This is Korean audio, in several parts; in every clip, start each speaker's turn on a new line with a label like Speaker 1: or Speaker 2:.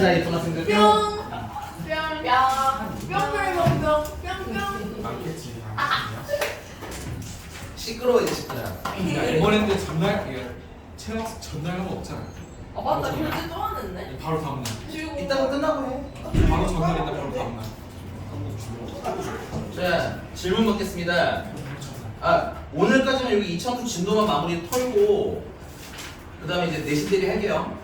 Speaker 1: 갑시다 예쁜 학생들.
Speaker 2: 뿅. 뿅뿅뿅뿅뿅뿅.
Speaker 3: 많겠지.
Speaker 1: 시끄러워 이제 시끄러워.
Speaker 3: 이번에는 전날 체험 전날 하고 없잖아.
Speaker 2: 아 맞다. 교재 또 왔는데.
Speaker 3: 바로 다음 날.
Speaker 1: 이따가 끝나고 해.
Speaker 3: 바로 전날이다 바로 다음 날.
Speaker 1: 자 질문 받겠습니다. 아 오늘까지는 여기 2009 진도만 마무리 털고 그 다음에 이제 내신 대비 할게요.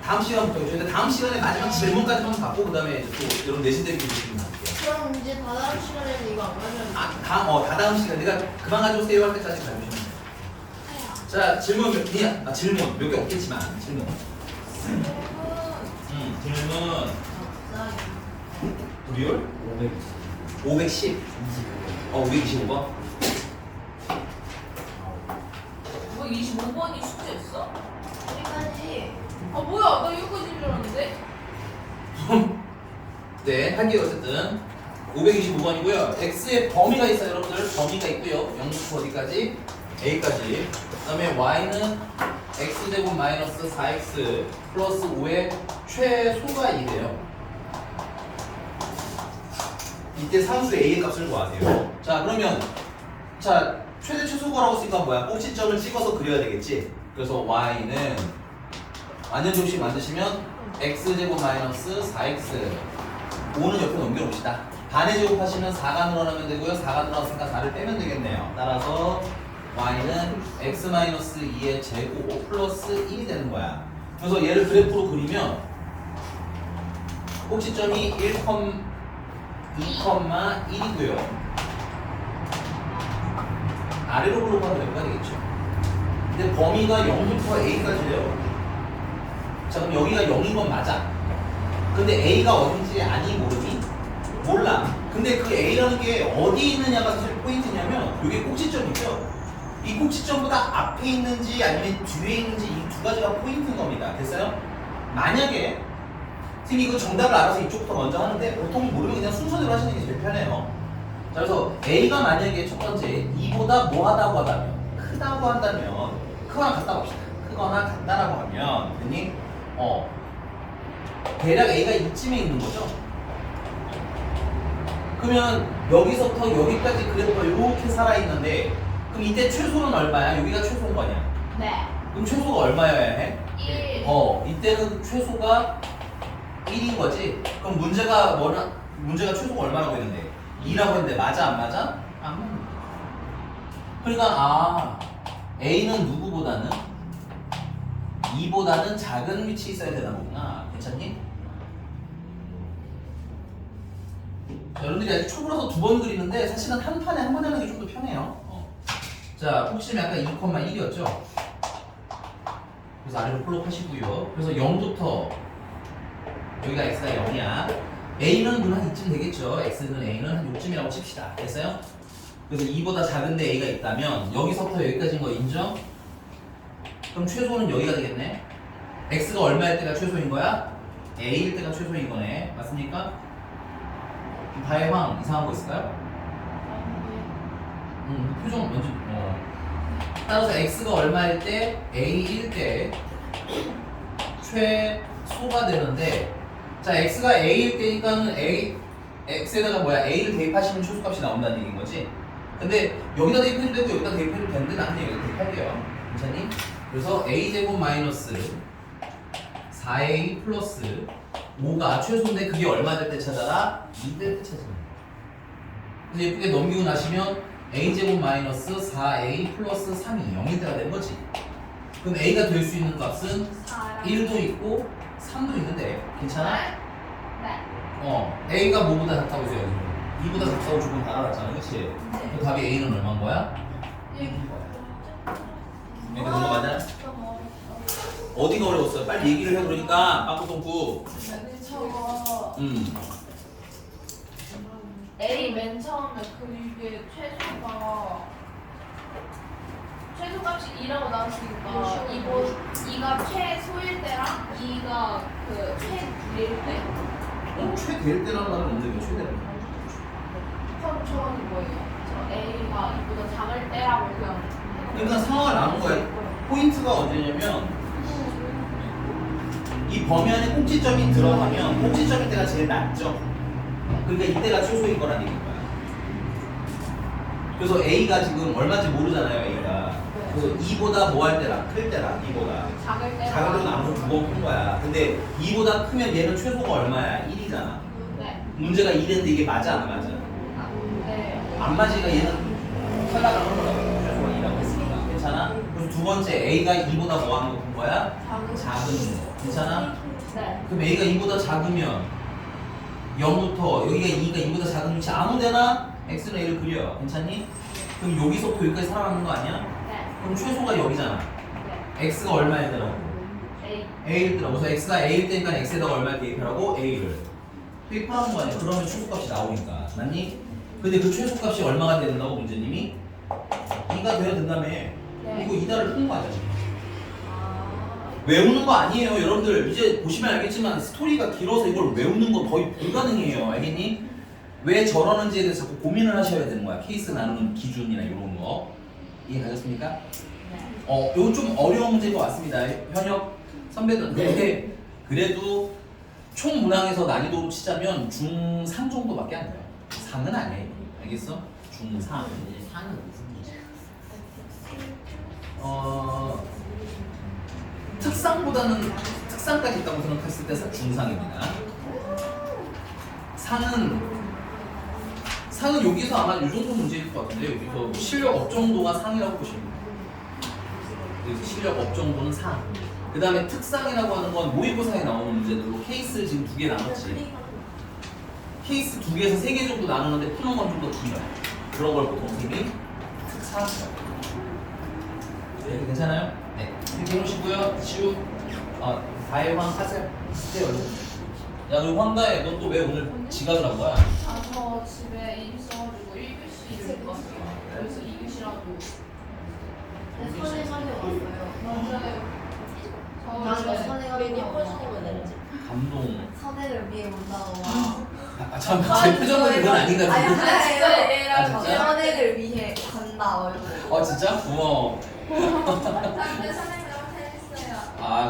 Speaker 1: 다음 시간부터 저희가 다음 시간에 마지막 질문까지 한번 받고 그 다음에 또 여러분 내신 대비 질문 할게요.
Speaker 4: 그럼 이제 다다음 시간에는 이거 안 가면
Speaker 1: 다다음 시간 내가 그만 가져오세요 할 때까지 가주시면 돼요. 자 질문 몇 개야? 질문 몇 개 없겠지만 질문. 질문 리얼? 510. 525번.
Speaker 2: 뭐 25번이 숙제였어?
Speaker 4: 여기까지.
Speaker 2: 아 뭐야? 나 여기까지인 줄 알았는데.
Speaker 1: 네, 할게요. 어쨌든 525번이고요. x의 범위가 있어요, 여러분들. 범위가 있고요. 0부터 어디까지? a까지. 그다음에 y는 x제곱 마이너스 4x 플러스 5의 최소가 2래요. 이때 상수 a의 값을 구하세요. 자, 그러면 자 최대 최소가라고 쓰니까 뭐야? 꼭지점을 찍어서 그려야 되겠지. 그래서 y는 완전 접시 만드시면 x제곱 마이너스 4x 5는 옆에 넘겨놓읍시다. 반의 제곱하시면 4가 늘어나면 되고요. 4가 늘어났으니까 4를 빼면 되겠네요. 따라서 y는 x-2의 제곱 플러스 1이 되는 거야. 그래서 얘를 그래프로 그리면 꼭지점이 2,1이고요. 아래로 글로가면 여기가 되겠죠. 근데 범위가 0부터 a까지예요. 자 그럼 여기가 0인 건 맞아. 근데 a가 어딘지 아니 모르니? 몰라. 근데 그 a라는 게 어디 있느냐가 사실 포인트냐면 이게 꼭지점이죠. 이 꼭지점보다 앞에 있는지 아니면 뒤에 있는지 이 두 가지가 포인트인 겁니다. 됐어요? 만약에 선생님 이거 정답을 알아서 이쪽부터 먼저 하는데 보통 모르면 그냥 순서대로 하시는 게 제일 편해요. 자 그래서 a가 만약에 첫 번째 2보다 뭐하다고 하다면 크다고 한다면 크거나 같다고 합시다. 크거나 같다라고 하면 선생님 대략 a가 이쯤에 있는 거죠. 그러면 여기서부터 여기까지 그래프가 이렇게 살아있는데 그럼 이때 최소는 얼마야? 여기가 최소인 거냐?
Speaker 4: 네.
Speaker 1: 그럼 최소가 얼마여야 해?
Speaker 4: 1.
Speaker 1: 이때는 최소가 1인 거지? 그럼 문제가 최소가 얼마라고 했는데? 2라고 했는데 맞아 안 맞아? 안 맞는 거야. 그러니까 A는 누구보다는 2보다는 작은 위치에 있어야 되나 보구나. 괜찮니? 자, 여러분들이 아직 초보라서 두 번 그리는데 사실은 한 판에 한 번 하는 게 좀 더 편해요. 자, 꼭지점이 아까 2,1이었죠? 그래서 아래로 플롯 하시고요. 그래서 0부터 여기가 x가 0이야. a는 물론 한 이쯤 되겠죠. x는 a는 한 요쯤이라고 칩시다. 됐어요? 그래서 2보다 작은데 a가 있다면 여기서부터 여기까지인 거 인정? 그럼 최소는 여기가 되겠네. x가 얼마일 때가 최소인 거야? a일 때가 최소인 거네. 맞습니까? 다혜황 이상한 거 있을까요? 표정 먼저 따라서 x가 얼마일 때 a일 때 최소가 되는데 자 x가 a일 때니까는 x에다가 a를 대입하시면 최소값이 나온다는 얘기인 거지. 근데 여기다 대입해도 되고 여기다 대입해도 되는데 나는 여기다 대입할게요. 괜찮니? 그래서 a제곱 마이너스 4a 플러스 5가 최소인데 그게 얼마 될 때 찾아라? 2 될 때 찾아라. 그래서 예쁘게 넘기고 나시면 a제곱 마이너스 4a 플러스 3이 0일 때가 된 거지. 그럼 a가 될 수 있는 값은 1도 있고 3도 있는데 괜찮아?
Speaker 4: 네.
Speaker 1: a가 뭐보다 작다고 해서 여기 2보다 작다고 조금 다 알았잖아. 그치? 그 답이 a는 얼마인 거야? 그러니까 넘어가자. 어디가 어려웠어요? 빨리 얘기를 해. 그러니까 빠꾸똥꾸.
Speaker 2: 저거
Speaker 4: A 맨 처음에 그게 최소값이 2라고 나왔으니까 2가 최소일 때랑 2가 그 최대일 때
Speaker 1: 최대일 때라는 말은 없는데 왜 최대라는 거야?
Speaker 4: 그럼 저는 뭐예요? 저 A가 2보다 작을 때라고 그냥
Speaker 1: 그러니까 상황을 나눈 거야. 포인트가 언제냐면 이 범위 안에 꼭지점이 들어가면 꼭지점일 때가 제일 낮죠. 그러니까 이때가 최소인 거란 얘기인 거야. 그래서 A가 지금 얼마인지 모르잖아요. A가. 그래서 2보다 뭐 할 때랑 클 때랑 2보다
Speaker 4: 작을 때.
Speaker 1: 작은 때는 아무튼 2번 큰 거야. 근데 2보다 크면 얘는 최소가 얼마야? 1이잖아.
Speaker 4: 네.
Speaker 1: 문제가 1인데 이게 맞아 안 맞아?
Speaker 4: 네.
Speaker 1: 안 맞으니까 얘는 탈락을 한 거라고. 최소가 2라고 했으니까. 괜찮아? 그래서 두 번째 A가 2보다 뭐 하는 거 본 거야? 작은 거. 괜찮아?
Speaker 4: 네.
Speaker 1: 그럼 A가 2보다 작으면 0부터 여기가 2가 2보다 작은 위치 아무 데나 X는 A를 그려. 괜찮니? 그럼 여기서부터 여기까지 살아남는 거 아니야?
Speaker 4: 네.
Speaker 1: 그럼 최소가 여기잖아.
Speaker 4: 네.
Speaker 1: X가 얼마일 때라고?
Speaker 4: A.
Speaker 1: A일 때라고. 그래서 X가 A일 때니까 X에다가 얼마를 대입하라고? A를. 대입하는 거 아니야. 그러면 최소값이 나오니까. 맞니? 근데 그 최소값이 얼마가 된다고 문제님이? 2가 돼야 된다며. 이거 2다를 푼 거 아니야.
Speaker 4: 아.
Speaker 1: 외우는 거 아니에요. 여러분들 이제 보시면 알겠지만 스토리가 길어서 이걸 외우는 거 거의 불가능해요. 알겠니? 왜 저러는지에 대해서 자꾸 고민을 하셔야 되는 거야. 케이스 나누는 기준이나 이런 거. 이해 가셨습니까?
Speaker 4: 네.
Speaker 1: 이거 좀 어려운 문제인 것 같습니다. 현역 선배들. 근데 그래도 총 문항에서 난이도로 치자면 중3 정도밖에 안 돼요. 상은 아니에요. 알겠어? 중3. 상은 무슨 문제? 특상보다는 특상까지 있다고 생각했을 때 중상입니다. 상은 여기서 아마 이 정도 문제일 것 같은데 여기서 실력 업정도가 상이라고 보시면 돼요. 그래서 실력 업정도는 상. 그 다음에 특상이라고 하는 건 모의고사에 나오는 문제들로 케이스를 지금 2개 나눴지. 케이스 2개에서 3개 정도 나누는데 푸는 건 좀 더 길어요. 그런 걸 보통 선생님이 특상이라고. 네, 괜찮아요? 네. 이렇게 해놓으시고요. 지우. 다혜황 하세요. 네, 얼른. 야, 너 황다혜, 너 또 왜 오늘 지각을 한 거야?
Speaker 4: 아, 저 집에 일 있어가지고 1교시 있을 것 같아요. 그래서 2교시라도.
Speaker 5: 선에 살려왔어요.
Speaker 4: 맞아요.
Speaker 5: 나도 선에
Speaker 2: 왜
Speaker 5: 가려고
Speaker 2: 예뻐지는 거지?
Speaker 1: 감동.
Speaker 5: 선행을 위해 온다고.
Speaker 1: 참, 제 표정은 그건 아닌 것
Speaker 5: 아니,
Speaker 1: 같은데.
Speaker 2: 아, 진짜
Speaker 1: 아,
Speaker 2: 얘랑
Speaker 1: 진짜?
Speaker 5: 선행을 위해 간다 얼굴.
Speaker 1: 진짜? 고마워.
Speaker 2: 근데 선생님이랑 했어요.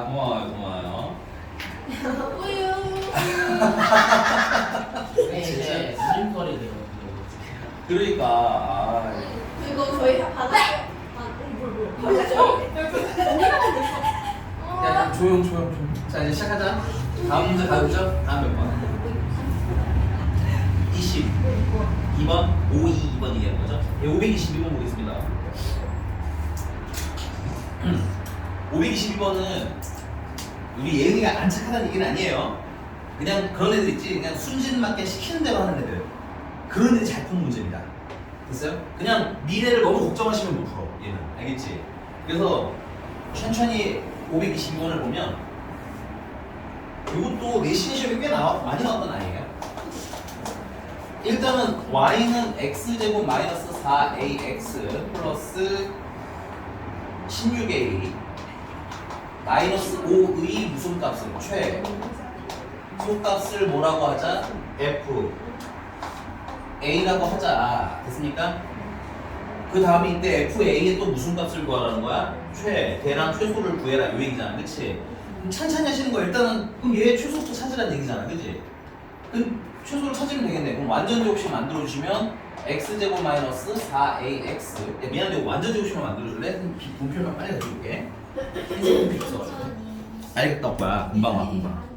Speaker 1: 고마워요, 고마워요.
Speaker 2: 우유.
Speaker 1: 진짜.
Speaker 3: 무슨 소리래요?
Speaker 1: 그러니까,
Speaker 5: 그거 저희 받아.
Speaker 1: 야, 조용. 자, 이제 시작하자. 다음 문제 가보죠. 다음 몇 번? 22번, 522번 얘기하는 거죠? 예, 522번 보겠습니다. 522번은 우리 예은이가 안 착하다는 얘기는 아니에요. 그냥 그런 애들 있지. 그냥 순진맞게 시키는 대로 하는 애들. 그런 애들이 잘 푸는 문제입니다. 됐어요? 그냥 미래를 너무 걱정하시면 못 풀어. 얘는. 알겠지? 그래서 천천히 522번을 보면 이것도 내신 시험이 꽤 많이 나왔던 아이예요. 일단은 y는 x제곱 마이너스 4ax 플러스 16a 마이너스 5의 무슨 값을 소값을 뭐라고 하자? f a라고 하자. 됐습니까? 그 다음에 이때 fa에 또 무슨 값을 구하라는 거야? 대랑 최소를 구해라 이 얘기잖아. 그치? 그럼 찬찬히 하시는 거 일단은 그럼 얘 최소부터 찾으라는 얘기잖아. 그치? 그럼 최소를 찾으면 되겠네. 그럼 완전 제곱식 만들어주시면 x제곱 마이너스 4ax 미안한데 이거 완전 제곱식만 만들어줄래? 그럼 분표만 빨리 해줄게. 흰색 분표 있어. 알겠다 오빠야. 금방 와 금방.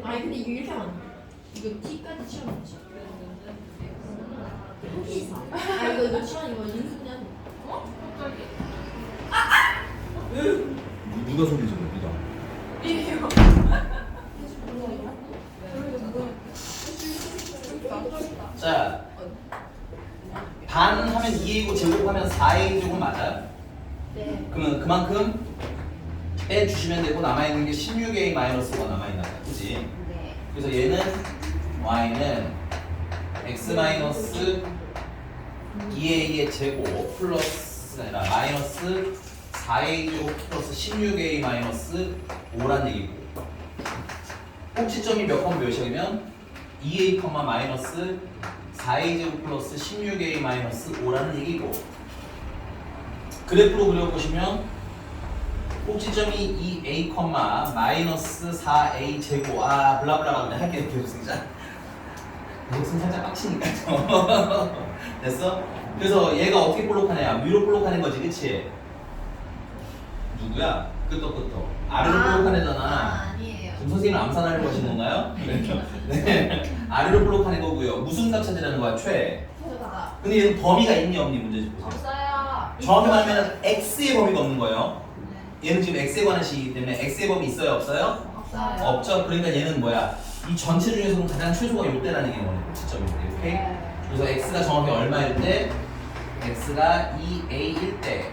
Speaker 5: 아니 근데 이거 이렇게 하면 안 돼. 이거 T까지 치면 되지. 이거 치면 이거 인수 그냥.
Speaker 1: 누가 소리 질러? 누가? 자, 반 하면 2a고 제곱하면 4a 제곱 맞아요?
Speaker 5: 네.
Speaker 1: 그러면 그만큼 빼주시면 되고 남아있는 게 16a 마이너스가 남아있나 봐요. 그치?
Speaker 5: 네.
Speaker 1: 그래서 얘는 y는 x 마이너스 2a의 제곱 플러스가 아니라 마이너스 4a 제곱 플러스 16a 마이너스 5란 얘기고 꼭지점이 몇 번 몇이냐면 2a, 마이너스 4a 제곱 플러스 16a 마이너스 5라는 얘기고 그래프로 그려보시면 꼭지점이 이 a, 마이너스 4a 제곱 블라블라 그냥 할게 계속 쓰자. 계속 쓰면 살짝 빡치니까 됐어? 그래서 얘가 어떻게 볼록하냐 위로 볼록하는 거지 그치? 누구야? 끄떡끄떡 아래로 볼록한 애잖아.
Speaker 2: 아니에요.
Speaker 1: 지금 선생님 암산하려고 하신 건가요? 네. 아래로 볼록하는 거고요. 무슨 값 찾으라는 거야? 최.
Speaker 2: 저거다.
Speaker 1: 근데 얘는 범위가 있니 없니 문제 좀 보세요.
Speaker 4: 없어요.
Speaker 1: 정확히 말하면 x의 범위가 없는 거예요. 얘는 지금 x에 관한 식이기 때문에 x의 범위 있어요 없어요?
Speaker 2: 없어요.
Speaker 1: 없죠. 그러니까 얘는 뭐야? 이 전체 중에서는 가장 최소가 요때라는 게 원래 꼭지점인데 오케이? 그래서 x가 정확히 얼마일 때? x가 2a일 때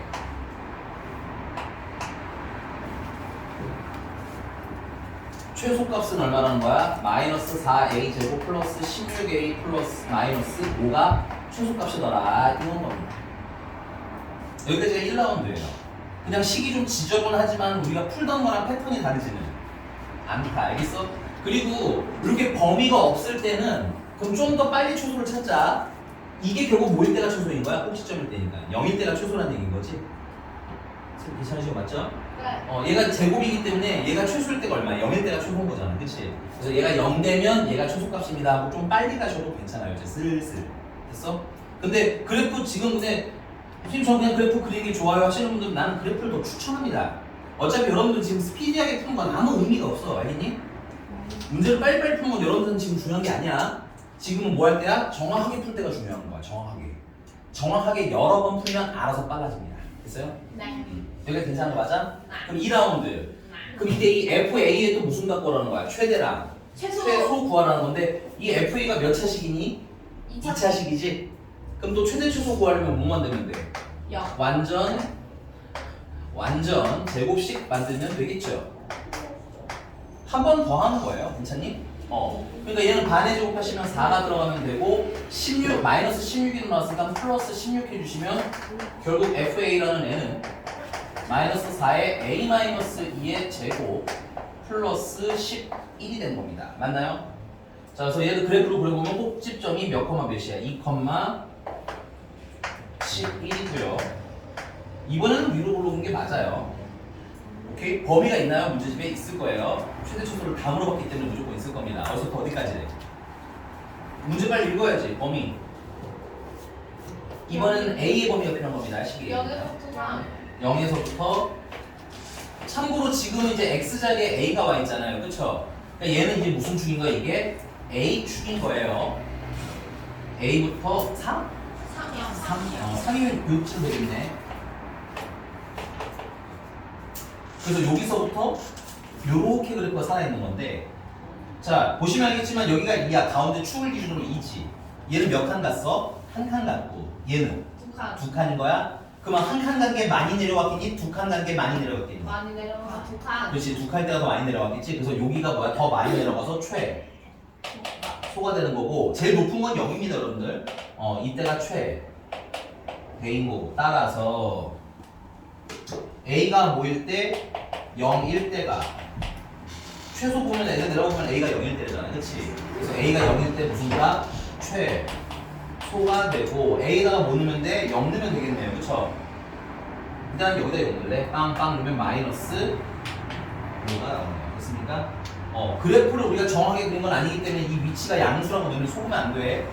Speaker 1: 최소값은 얼마라는 거야? 마이너스 4a 제곱 플러스 16a 플러스 마이너스 5가 최소값이더라 이런 겁니다. 여기까지가 1라운드예요. 그냥 식이 좀 지저분하지만 우리가 풀던 거랑 패턴이 다르지는 않다. 알겠어? 그리고 이렇게 범위가 없을 때는 그럼 좀 더 빨리 최소를 찾자. 이게 결국 뭐일 때가 최소인 거야? 꼭지점일 때니까 0일 때가 최소라는 얘기인 거지. 괜찮으시고 맞죠?
Speaker 4: 네.
Speaker 1: 얘가 제곱이기 때문에 얘가 최소일 때가 얼마야? 0일 때가 최소인 거잖아. 그치? 그래서 얘가 0 되면 얘가 최소값입니다 하고 좀 빨리 가셔도 괜찮아요. 이제 슬슬. 됐어? 근데 그래프 지금 근데 선생님 저는 그냥 그래프 그리기 좋아요 하시는 분들은 나는 그래프를 더 추천합니다. 어차피 여러분들 지금 스피디하게 푸는 건 아무 의미가 없어. 알겠니? 문제를 빨리빨리 푸는 건 여러분들은 지금 중요한 게 아니야. 지금은 뭐 할 때야? 정확하게 풀 때가 중요한 거야. 정확하게 여러 번 풀면 알아서 빨라집니다. 됐어요?
Speaker 4: 네.
Speaker 1: 여기가 괜찮은 거 맞아? 그럼 2라운드. 그럼 이때 이 FA에 또 무슨 갖고 오라는 거야? 최대랑 최소 구하라는 건데 이 FA가 몇 차식이니? 2차식이지? 그럼 또 최대 최소 구하려면 뭐 만들면 돼? 완전 제곱식 만들면 되겠죠? 한 번 더 하는 거예요. 괜찮니? 그러니까 얘는 반에 제곱하시면 4가 들어가면 되고 16, 마이너스 16이 나왔으니까 플러스 16 해주시면 결국 FA라는 애는 마이너스 4의 A 마이너스 2의 제곱 플러스 11이 된 겁니다. 맞나요? 자, 그래서 얘도 그래프로 그려보면 꼭지점이 몇 컴마 몇이야? 2 컴마 11이고요. 이번에는 위로 올라오는 게 맞아요. 오케이? 범위가 있나요? 문제집에 있을 거예요. 최대 최소를 다 물어봤기 때문에 무조건 있을 겁니다. 어디서부터 어디까지래? 문제 빨리 읽어야지. 범위. 이번에는 A의 범위가 필요한 겁니다. 식이.
Speaker 4: 여기서부터가
Speaker 1: 0에서부터 참고로 지금 이제 X자리에 A가 와 있잖아요. 그쵸? 그러니까 얘는 이제 무슨 축인 거야? 이게 A 축인 거예요. A부터 3?
Speaker 4: 3이요.
Speaker 1: 3이면 요쯤 되겠네. 그래서 여기서부터 요렇게 그래프가 살아있는 건데 자 보시면 알겠지만 여기가 2야. 가운데 축을 기준으로 2지. 얘는 몇 칸 갔어? 한 칸 갔고 얘는
Speaker 4: 2칸.
Speaker 1: 2칸인 거야? 그러면 한 칸 간 게 많이 내려왔겠니? 2칸 간 게 많이 내려왔겠니?
Speaker 4: 많이 내려가 2칸.
Speaker 1: 그렇지. 2칸 때가 더 많이 내려왔겠지. 그래서 여기가 뭐야? 더 많이 내려가서 소가 되는 거고 제일 높은 건 0입니다 여러분들. 이때가 대인 거고 따라서 A가 뭐일 때 0일 때가 최소 보면 애가 내려오면 A가 0일 때잖아. 그치? 그래서 A가 0일 때 무슨 가? 소가 되고 A에다가 뭐 넣으면 돼? 0 넣으면 되겠네요. 그쵸? 일단 여기다 0 넣을래? 빵빵 넣으면 마이너스 5가 나오네요. 됐습니까? 그래프를 우리가 정확하게 그린 건 아니기 때문에 이 위치가 양수라고 넣으면 속으면 안 돼.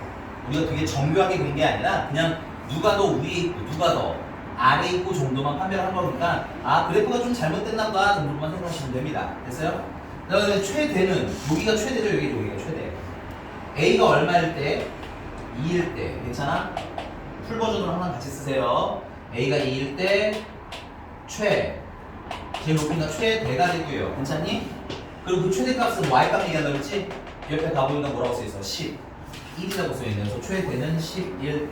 Speaker 1: 우리가 되게 정교하게 그린 게 아니라 그냥 누가 더 위에 있고 누가 더 아래 있고 정도만 판별을 한 거니까 그래프가 좀 잘못됐나 보다 정도만 생각하시면 됩니다. 됐어요? 그다음에 최대는 여기가 최대죠. 여기가 최대. A가 얼마일 때? 2일 때. 괜찮아? 풀 버전으로 하나 같이 쓰세요. A가 2일 때 제일 높으니까 최대가 되고요. 괜찮니? 그리고 그 최대값은 Y값 얘기한다 그랬지? 옆에 가보니까 뭐라고 써있어? 10 1이라고 써있네요. 그래서 최대는 11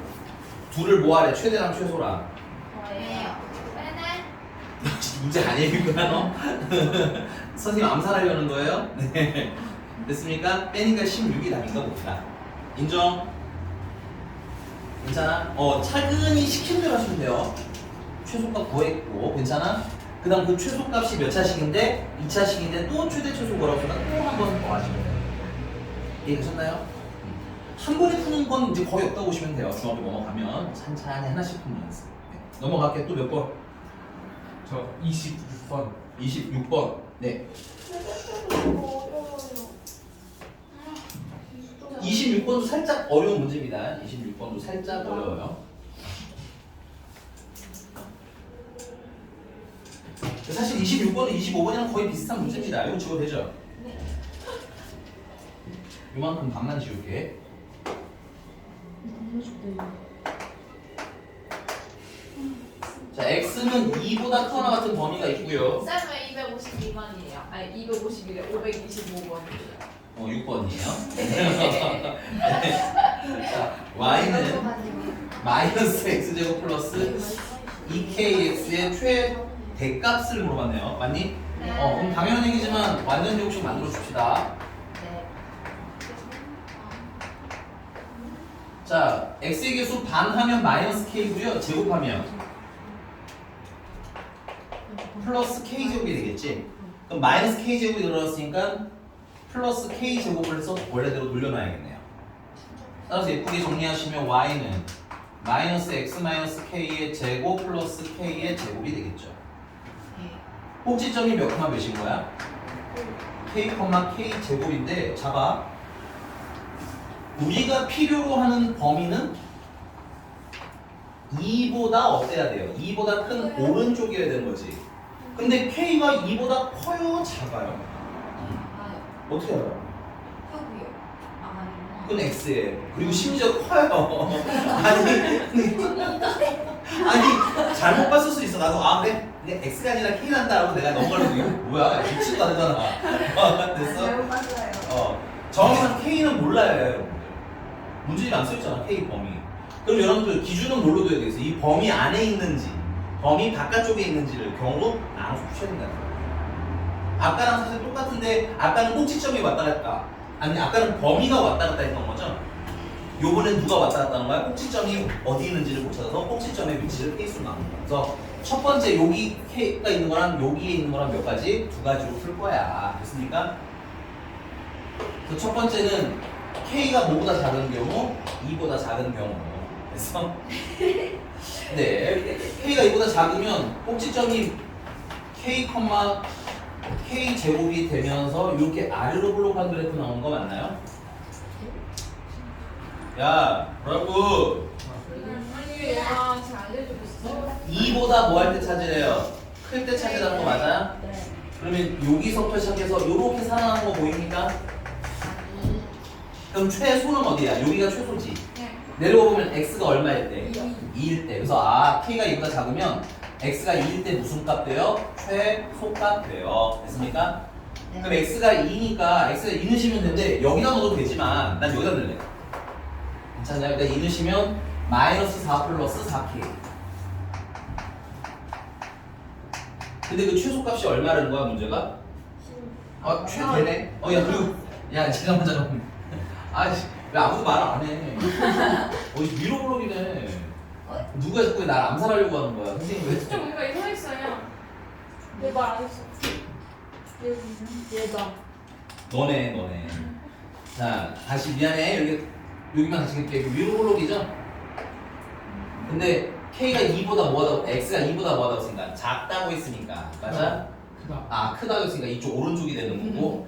Speaker 1: 둘을 뭐하래? 최대랑 최소랑
Speaker 4: 뭐예요? 빼네.
Speaker 1: 문제 아니에요 이거야 너? 선생님 암살하려는 거예요? 네 됐습니까? 빼니까 16이 답인가 봅시다. 인정? 괜찮아? 차근히 시키는 대로 하시면 돼요. 최소값 구했고 괜찮아? 그 다음 그 최소값이 몇 차식인데 2차식인데 또 최대 최소 뭐라고 쓰나 또 한 번 더 하시면 돼요. 이해되셨나요? 한 번에 푸는 건 이제 거의 없다고 보시면 돼요. 중학교 넘어가면 찬찬히 하나씩 푸는 연습. 넘어갈게. 또 몇 번?
Speaker 3: 저 26번.
Speaker 1: 26번. 네. 26번도 살짝 어려운 문제입니다. 26번도 살짝 어려워요. 사실 26번은 25번이랑 거의 비슷한 문제입니다. 이거 지워도 되죠?
Speaker 2: 네.
Speaker 1: 요만큼 반만 지울게. 자, x는 2보다 크거나 같은 범위가 있고요.
Speaker 4: 쌤은 252번이에요. 아니 251에 525번이에요.
Speaker 1: 6번이에요. 자, y는 마이너스 x제곱 플러스 2kx의 최대값을 물어봤네요. 맞니?
Speaker 2: 네.
Speaker 1: 그럼 당연한 얘기지만 완전 제곱식 만들어 줍시다.
Speaker 2: 네.
Speaker 1: 자, x의 개수 반하면 마이너스 k고요. 제곱하면 플러스 k제곱이 되겠지. 그럼 마이너스 k제곱이 들어갔으니까 플러스 k제곱을 해서 원래대로 돌려놔야겠네요. 따라서 예쁘게 정리하시면 y는 마이너스 x 마이너스 k의 제곱 플러스 k의 제곱이 되겠죠. 꼭지점이 몇 콤마 몇인 거야? k, k 제곱인데 잡아. 우리가 필요로 하는 범위는 2보다 어때야 돼요? 2보다 큰 오른쪽이어야 되는 거지. 근데 k가 2보다 커요? 작아요? 어떻게 알아요?
Speaker 2: 하고요.
Speaker 1: 그건 x예요. 그리고 심지어 커요. 아니 잘못 봤을 수 있어. 나도 그래? 근데 x가 아니라 k 난다라고 내가 넘어가려고 이거 뭐야? 미치도 않잖아. 됐어?
Speaker 2: 잘못 봤어요.
Speaker 1: 정확한 k는 몰라요, 여러분들. 문제집에 안 써있잖아, k 범위. 그럼 여러분들 기준은 뭘로 둬야 되겠어? 이 범위 안에 있는지, 범위 바깥쪽에 있는지를 경우로 나눠서 푸셔야 된다. 아까랑 사실 똑같은데 아까는 꼭지점이 왔다 갔다, 아니 아까는 범위가 왔다 갔다 했던 거죠. 요번엔 누가 왔다 갔다 하는 거야? 꼭지점이 어디 있는지를 못 찾아서 꼭지점의 위치를 케이스로 나눈 거야. 그래서 첫 번째 여기 k가 있는 거랑 여기에 있는 거랑 몇 가지? 두 가지로 풀 거야. 됐습니까? 그래서 첫 번째는 k가 뭐보다 작은 경우, 2보다 작은 경우. 됐어? 네. k가 2보다 작으면 꼭지점이 k, k 제곱이 되면서 이렇게 아래로 블록한 그래프 나오는 거 맞나요? 야, 뭐라고?
Speaker 4: 아, 잘 알려주고 있어.
Speaker 1: 2보다 뭐 할 때 찾으래요? 클 때 찾으라는 거 맞아요?
Speaker 2: 네.
Speaker 1: 그러면 여기서부터 시작해서 이렇게 살아나는 거 보입니까? 그럼 최소는 어디야? 여기가 최소지.
Speaker 2: 네.
Speaker 1: 내려가 보면 x가 얼마일 때?
Speaker 2: 2.
Speaker 1: 2일 때. 그래서 k가 2보다 작으면 x가 2일 때 무슨 값 돼요? 최소값 돼요. 됐습니까?
Speaker 2: 네.
Speaker 1: 그럼 x가 2니까 x가 2 넣으시면 되는데 여기다 넣어도 되지만 난 여기다 넣을래. 괜찮아요? 여기다 2 넣으시면 마이너스 4 플러스 4k. 근데 그 최소값이 얼마라는 거야 문제가? 최대네. 야 그리고 야 잠깐만. 아씨 왜 아무도 말을 안 해? 위로 블록이네. 누가 자꾸 날 암살하려고 하는 거야? 선생님 왜?
Speaker 4: 좀 뭔가 이상했어요. 내 말 안 했어.
Speaker 5: 얘다.
Speaker 1: 너네. 자 다시 미안해. 여기만 다시 할게. 위로 블록이죠? 근데 k가 2보다 뭐하다고? x가 2보다 뭐하다고 했으니까 작다고 했으니까 맞아?
Speaker 3: 크다.
Speaker 1: 크다고 했으니까 이쪽 오른쪽이 되는 거고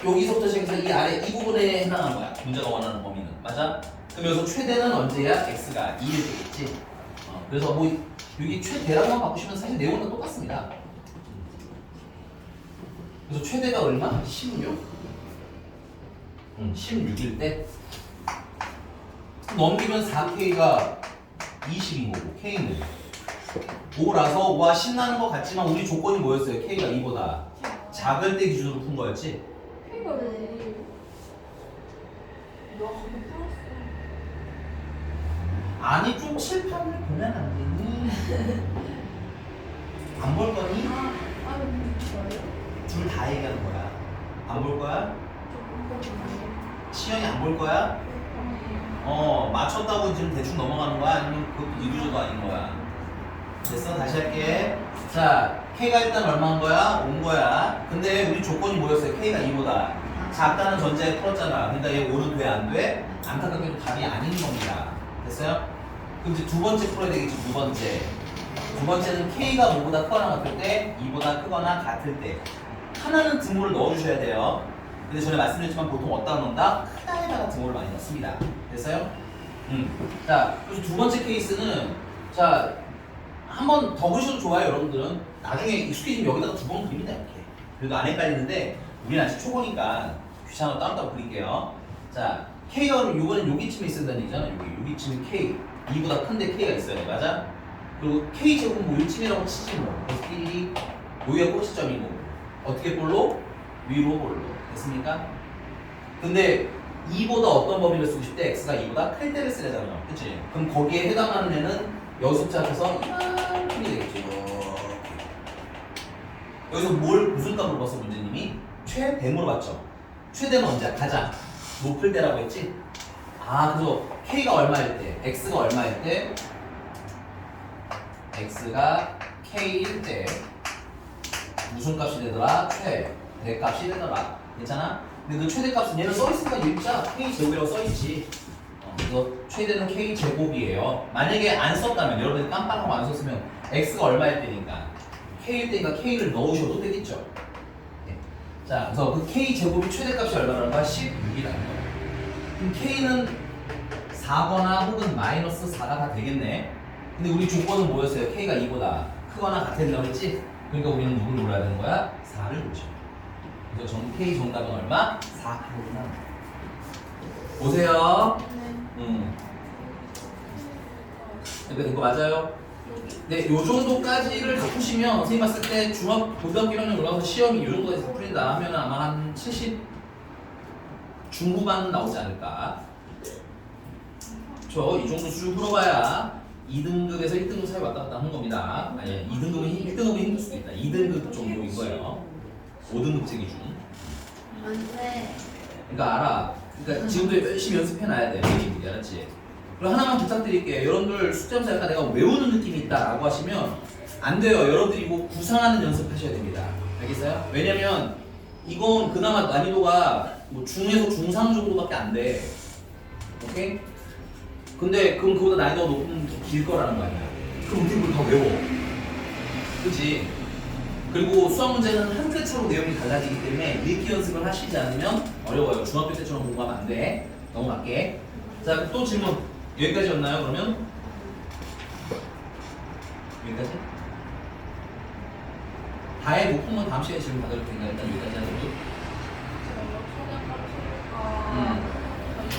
Speaker 1: 여기서부터 시작해서 이 아래 이 부분에 해당하는 거야. 문제가 원하는 범위는 맞아? 그럼 여기서 최대는 언제야? x가 2일 때겠지. 그래서 뭐 여기 최대라고만 바꾸시면 사실 내용은 똑같습니다. 그래서 최대가 얼마? 16. 16일 때 넘기면 4k가 20인 거고 k는 5라서 와 신나는 것 같지만 우리 조건이 뭐였어요? k가 2보다 작을 때 기준으로 푼 거였지?
Speaker 4: 그러니까 왜? 너 한번 풀었어.
Speaker 1: 아니 좀 칠판을 보면 안 되니? 안 볼 거니? 둘 다 얘기하는 거야. 안 볼 거야? 시연이 안 볼 거야? 맞췄다고 지금 대충 넘어가는 거야? 아니면 그것도 이루저도 아닌 거야? 됐어? 다시 할게. 자, K가 일단 얼마인 거야? 온 거야. 근데 우리 조건이 뭐였어요? K가 2보다 작다는 전제에 풀었잖아. 그러니까 얘 5는 돼? 안 돼? 안타깝게도 답이 아닌 겁니다. 됐어요? 그럼 이제 두 번째 풀어야 되겠지. 두 번째. 두 번째는 K가 뭐보다 크거나 같을 때, 2보다 크거나 같을 때. 하나는 등호를 넣어주셔야 돼요. 근데 전에 말씀드렸지만 보통 어디다 넣는다? 크다에다가 등호를 많이 넣습니다. 됐어요? 자, 그래서 두 번째 케이스는 자, 한 번 더 그리셔도 좋아요, 여러분들은. 나중에 익숙해지면 여기다가 두 번 그립니다, 이렇게. 그래도 안 헷갈리는데 우리는 아직 초보니까 귀찮아 따로 그릴게요. 자, K가 요거는 여기쯤에 있어야 된다는 얘기잖아. 여기쯤에 K. 2보다 큰데 K가 있어요. 맞아? 그리고 K 제곱은 뭐 1쯤이라고 치지 뭐. 그래서 끼리 여기가 꼭지점이고 어떻게 볼로? 위로 볼로. 됐습니까? 근데 2보다 어떤 범위를 쓰고 싶대? X가 2보다 클 때를 쓰려잖아. 그치? 그럼 거기에 해당하는 애는 여기서부터 합쳐서 이만큼이 되겠죠. 이렇게. 여기서 무슨 값을 봤어, 문제님이? 최대 물어봤죠. 최대는 언제? 가장 높을 때라고 했지? 아, 그래서 K가 얼마일 때? X가 얼마일 때? X가 K일 때 무슨 값이 되더라? 최대값이 되더라. 괜찮아? 근데 그 최대값은 얘는 써있으니까 일자 K 제곱이라고 써있지. 그래서 최대는 K 제곱이에요. 만약에 안 썼다면, 여러분들이 깜빡하고 안 썼으면 X가 얼마일 때니까 K일 때니까 K를 넣으셔도 되겠죠. 네. 자, 그래서 그 K 제곱이 최대값이 얼마라는 거야? 16이라는 거야. 그럼 K는 4거나 혹은 마이너스 4가 다 되겠네. 근데 우리 조건은 뭐였어요? K가 2보다 크거나 같아야 된다고 했지? 그러니까 우리는 누굴 몰아야 되는 거야? 4를 보죠. 그래서 K 정답은 얼마? 4%구나. 보세요. 이거 된 거 맞아요? 네, 요 정도까지를 다 푸시면 선생님 봤을 때 고등학교 1학년 올라가서 시험이 요 정도에서 풀린다 하면 아마 한 70 중후반 나오지 않을까. 이 정도 수준 풀어봐야 2등급에서 1등급 사이 왔다 갔다 하는 겁니다. 아니, 1등급은 힘들 수도 있다. 2등급 정도인 거예요. 5등급제 기준.
Speaker 2: 안돼.
Speaker 1: 그러니까 알아. 그러니까 지금도 열심히 연습해놔야 돼. 미리, 알았지? 그리고 하나만 부탁드릴게요. 여러분들 숙제하면서 약간 내가 외우는 느낌이 있다라고 하시면 안 돼요. 여러분들이 뭐 구상하는 연습하셔야 됩니다. 알겠어요? 왜냐면 이건 그나마 난이도가 뭐 중에서 중상 정도밖에 안 돼. 오케이? 근데 그럼 그보다 난이도가 높으면 더 길 거라는 거 아니야. 그럼 어떻게 그걸 더 외워? 그치? 그리고 수학 문제는 한 끗 차로 내용이 달라지기 때문에 읽기 연습을 하시지 않으면 어려워요. 중학교 때처럼 공부하면 안 돼. 넘어갈게. 자, 또 질문. 여기까지였나요, 그러면? 여기까지? 다의 높은 건 다음 시간에 질문 받을 테니까 일단 여기까지 하고.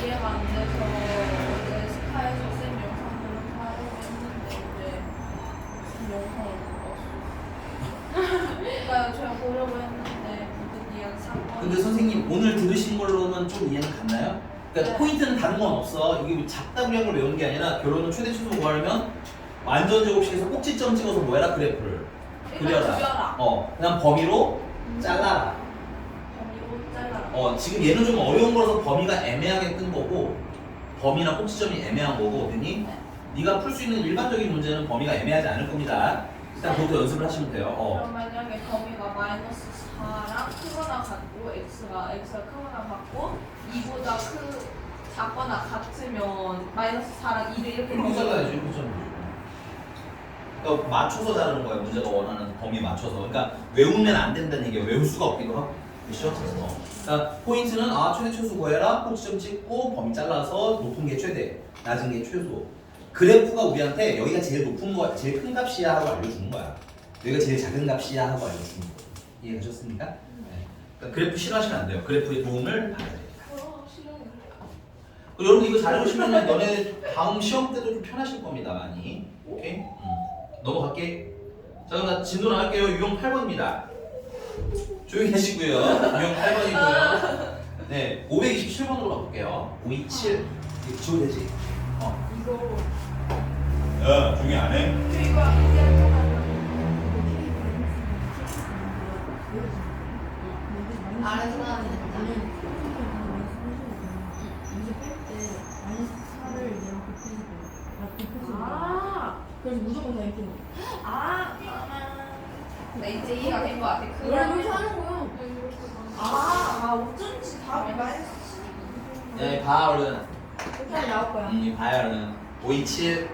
Speaker 4: 이해가 안 돼서 어제 스카이에서 쌤 영상들을 하려고 했는데 이제 무슨 영상을 못 봤어. 그러니까 제가 보려고 했는데 무슨 이야기 사건.
Speaker 1: 근데 선생님 오늘 들으신 걸로는 좀 이해는 갔나요? 그러니까
Speaker 4: 네.
Speaker 1: 포인트는 다른 건 없어. 이게 뭐 작다구량을 외우는 게 아니라 결론은 최대 최소 구하려면 완전 제곱식에서 꼭지점 찍어서 뭐 해라? 그래프를 그려라. 그냥 범위로 잘라라.
Speaker 4: 범위로 잘라라.
Speaker 1: 지금 얘는 좀 어려운 거라서 범위가 애매하게 뜬 거고 범위나 꼭지점이 애매한 거고 대니 네가 풀 수 있는 일반적인 문제는 범위가 애매하지 않을 겁니다. 일단 그것도 연습을 하시면 돼요.
Speaker 4: 그럼 만약에 범위가 마이너스 4랑 크거나 같고 x가 크거나 같고 2보다 작거나 같으면 마이너스 4랑 2를 이렇게
Speaker 1: 이렇게 잘라야지. 이렇게 잘라야지. 그러니까 맞춰서 자르는 거야. 문제가 원하는 범위 맞춰서. 그러니까 외우면 안 된다는 얘기야. 외울 수가 없기도 하고. 그렇죠? 그러니까 포인트는 최대 최소 구해라. 꼭지점 찍고 범위 잘라서 높은 게 최대, 낮은 게 최소. 그래프가 우리한테 여기가 제일 높은 거, 제일 큰 값이야 하고 알려주는 거야. 여기가 제일 작은 값이야 하고 알려주는 거야. 이해하셨습니까? 네. 그러니까 그래프 싫어하시면 안 돼요. 그래프의 도움을 받아야 됩니다. 그리고 여러분 이거 잘해보시면 너네 다음 시험 때도 좀 편하실 겁니다. 많이. 오케이? 넘어갈게. 자, 그럼 나 진도 나갈게요. 유형 8번입니다. 조용히 하시고요. 유형 8번이고요. 네, 527번으로 가볼게요. 527. 이거 지워도 되지?
Speaker 4: 이거
Speaker 1: 야, 조용히 안 해?
Speaker 4: 이거 얘기할 동안
Speaker 2: 알아서 하면 된다.
Speaker 5: 그래서 무조건 다 이렇게 넣어.
Speaker 4: 나 이제 이해가 된 것 같아.
Speaker 5: 원래 그렇게 하는 거야.
Speaker 4: 어쩐지 답이 마이너스
Speaker 1: 야, 봐 얼른.
Speaker 5: 그렇게 하면 나올 거야.
Speaker 1: 봐요 얼른. 527.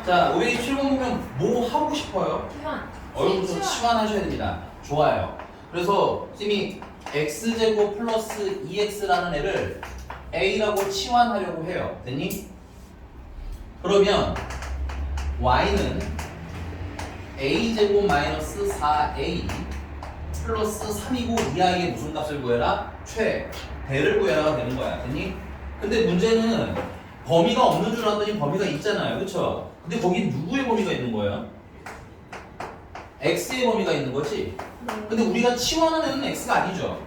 Speaker 1: 자, 527번 보면 뭐 하고 싶어요?
Speaker 5: 치환.
Speaker 1: 얼굴부터 치환하셔야 됩니다. 좋아요. 그래서 쌤이 x제곱 플러스 2x라는 애를 a라고 치환하려고 해요. 됐니? 그러면 y는 a제곱 마이너스 4a 플러스 3이고 이 아이의 무슨 값을 구해라? 최대를 구해라가 되는 거야. 됐니? 근데 문제는 범위가 없는 줄 알았더니 범위가 있잖아요. 그쵸? 근데 거기 누구의 범위가 있는 거예요? x의 범위가 있는 거지? 근데 우리가 치환하는 애는 x가 아니죠.